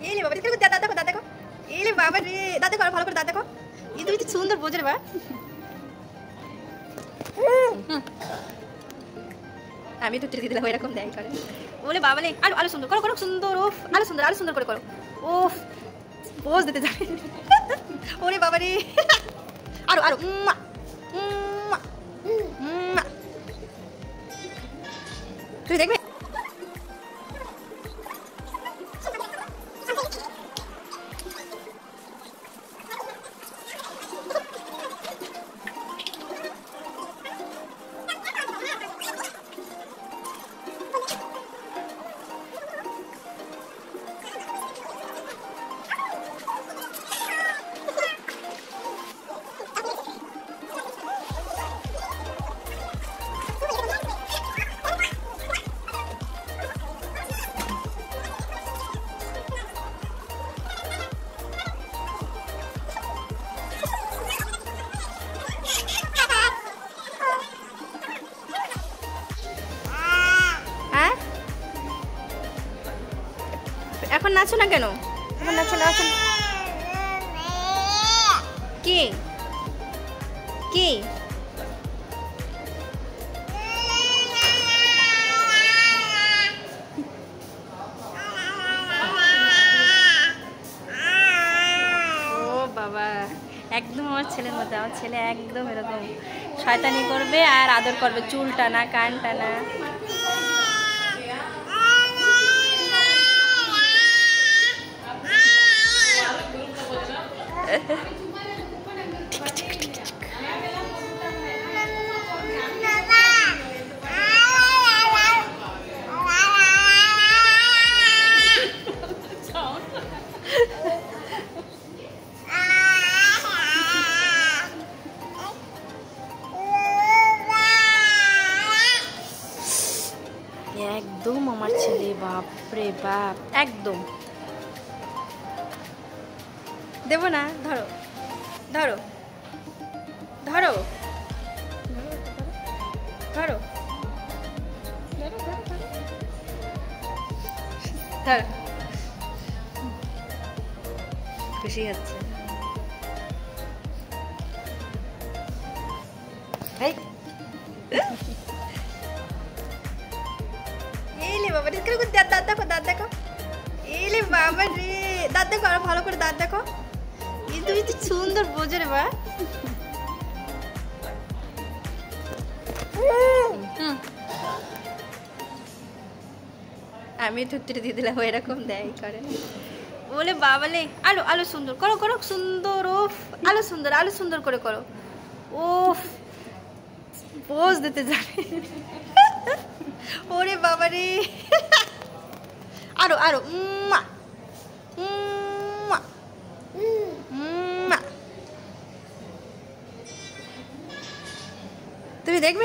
এলে বাবা দেখো দাঁত দেখো দাঁত দেখো এলে বাবা রে দাঁত দেখো ভালো করে দাঁত দেখো এই তুমি তো সুন্দর বোঝে রে বা আমি তো দিদিলা এরকম দেয় করে বলে বাবালে আরো আরো সুন্দর করো করো সুন্দর ওফ আরো সুন্দর করে করো ওফ পোজ দিতে যাবে ওরে বাবা রে আরো আরো তুই দেখবে এখন নাচো না কেন এখন নাচো নাচো কি কি ও বাবা একদম আমার ছেলের মতো আমার ছেলে একদম এরকম শয়তানি করবে আর আদর করবে চুল টানা কান টানা একদম আমার ছেলে বাপরে বাপ একদম দেব না ধরো ধরো ধরো ধরো ধরো খুশি হচ্ছে এলে বাবা রে দাঁত দেখো দাঁত দেখো এলে বাবা রে দাঁত দেখো আরো ভালো করে দাঁত দেখো এই তুমি তো সুন্দর বোঝে রে বা আমি থুতরে দিয়ে দিলাম এরকম দেয় করে বলে বাবালে আলো আলো সুন্দর করো করো সুন্দর ওফ আলো সুন্দর করে করো ওফ পোজ দিতে যাবে ওরে বাবা রে আরো আরো তুমি দেখবে